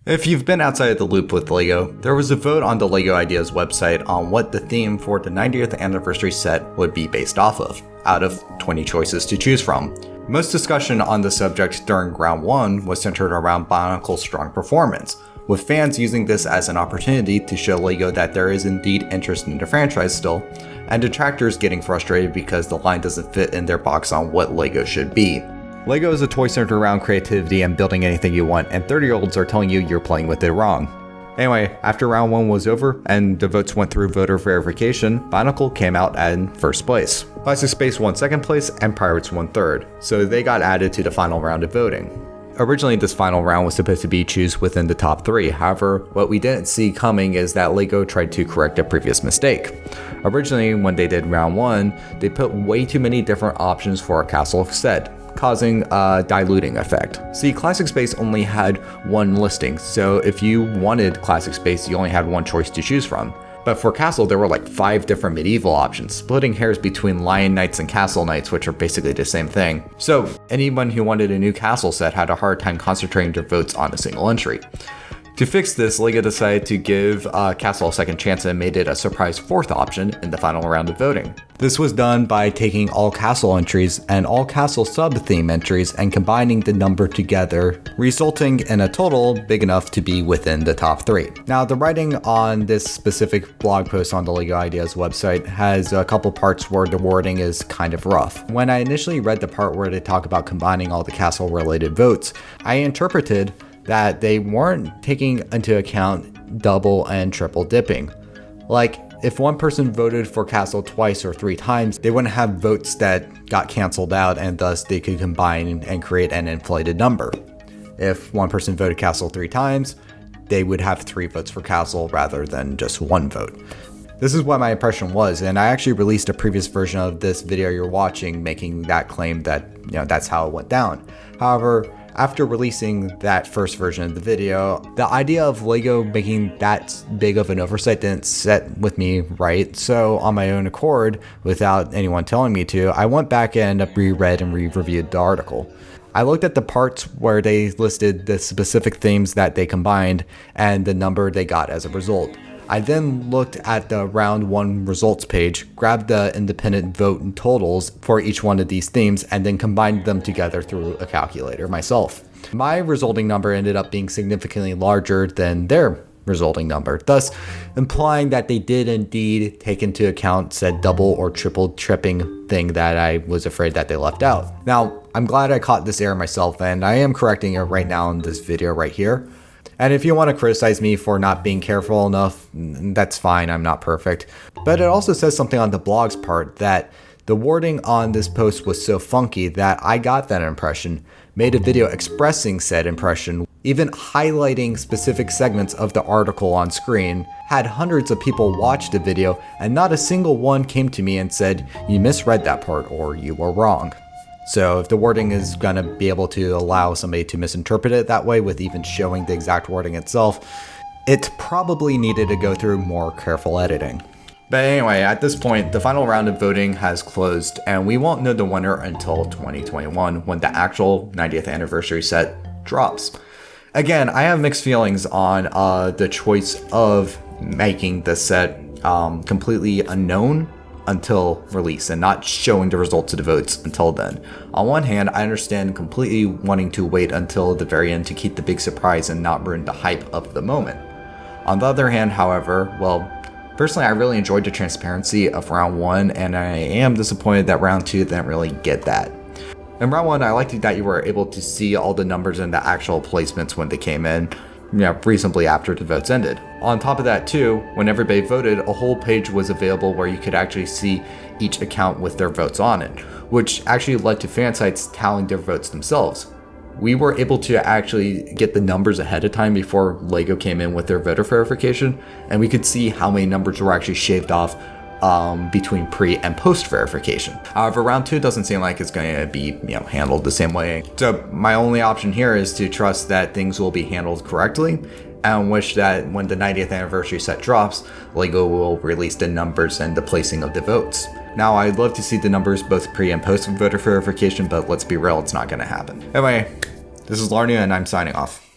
If you've been outside of the loop with LEGO, there was a vote on the LEGO Ideas website on what the theme for the 90th anniversary set would be based off of, out of 20 choices to choose from. Most discussion on the subject during round 1 was centered around Bionicle's strong performance, with fans using this as an opportunity to show LEGO that there is indeed interest in the franchise still, and detractors getting frustrated because the line doesn't fit in their box on what LEGO should be. LEGO is a toy centered around creativity and building anything you want, and 30-year-olds are telling you you're playing with it wrong. Anyway, after round 1 was over and the votes went through voter verification, Bionicle came out in first place. Classic Space won second place and Pirates won third, so they got added to the final round of voting. Originally, this final round was supposed to be choose within the top 3. However, what we didn't see coming is that LEGO tried to correct a previous mistake. Originally, when they did round 1, they put way too many different options for a castle set, causing a diluting effect. See, Classic Space only had one listing, so if you wanted Classic Space, you only had one choice to choose from. But for Castle, there were like 5 different medieval options, splitting hairs between Lion Knights and Castle Knights, which are basically the same thing. So anyone who wanted a new castle set had a hard time concentrating their votes on a single entry. To fix this, LEGO decided to give Castle a second chance and made it a surprise 4th option in the final round of voting. This was done by taking all Castle entries and all Castle sub-theme entries and combining the number together, resulting in a total big enough to be within the top 3. Now, the writing on this specific blog post on the LEGO Ideas website has a couple parts where the wording is kind of rough. When I initially read the part where they talk about combining all the Castle-related votes, I interpreted that they weren't taking into account double and triple dipping. Like, if one person voted for Castle twice or 3 times, they wouldn't have votes that got canceled out and thus they could combine and create an inflated number. If one person voted Castle 3 times, they would have 3 votes for Castle rather than just 1 vote. This is what my impression was, and I actually released a previous version of this video you're watching making that claim that, that's how it went down. However, after releasing that first version of the video, the idea of LEGO making that big of an oversight didn't set with me right, so on my own accord, without anyone telling me to, I went back and reread and re-reviewed the article. I looked at the parts where they listed the specific themes that they combined and the number they got as a result. I then looked at the round 1 results page, grabbed the independent vote and totals for each one of these themes, and then combined them together through a calculator myself. My resulting number ended up being significantly larger than their resulting number, thus implying that they did indeed take into account said double or triple tripping thing that I was afraid that they left out. Now, I'm glad I caught this error myself, and I am correcting it right now in this video right here. And if you want to criticize me for not being careful enough, that's fine, I'm not perfect. But it also says something on the blog's part that the wording on this post was so funky that I got that impression, made a video expressing said impression, even highlighting specific segments of the article on screen, had hundreds of people watch the video, and not a single one came to me and said, "You misread that part," or "You were wrong." So if the wording is going to be able to allow somebody to misinterpret it that way with even showing the exact wording itself, it probably needed to go through more careful editing. But anyway, at this point, the final round of voting has closed, and we won't know the winner until 2021 when the actual 90th anniversary set drops. Again, I have mixed feelings on the choice of making the set completely unknown until release and not showing the results of the votes until then. On one hand, I understand completely wanting to wait until the very end to keep the big surprise and not ruin the hype of the moment. On the other hand, however, well, personally I really enjoyed the transparency of round 1, and I am disappointed that round 2 didn't really get that. In round 1, I liked that you were able to see all the numbers and the actual placements when they came in, reasonably after the votes ended. On top of that too, when everybody voted, a whole page was available where you could actually see each account with their votes on it, which actually led to fan sites tallying their votes themselves. We were able to actually get the numbers ahead of time before LEGO came in with their voter verification, and we could see how many numbers were actually shaved off between pre and post verification. However, round 2 doesn't seem like it's going to be handled the same way. So my only option here is to trust that things will be handled correctly, and wish that when the 90th anniversary set drops, LEGO will release the numbers and the placing of the votes. Now, I'd love to see the numbers both pre and post voter verification, but let's be real, it's not going to happen. Anyway, this is Larnuu and I'm signing off.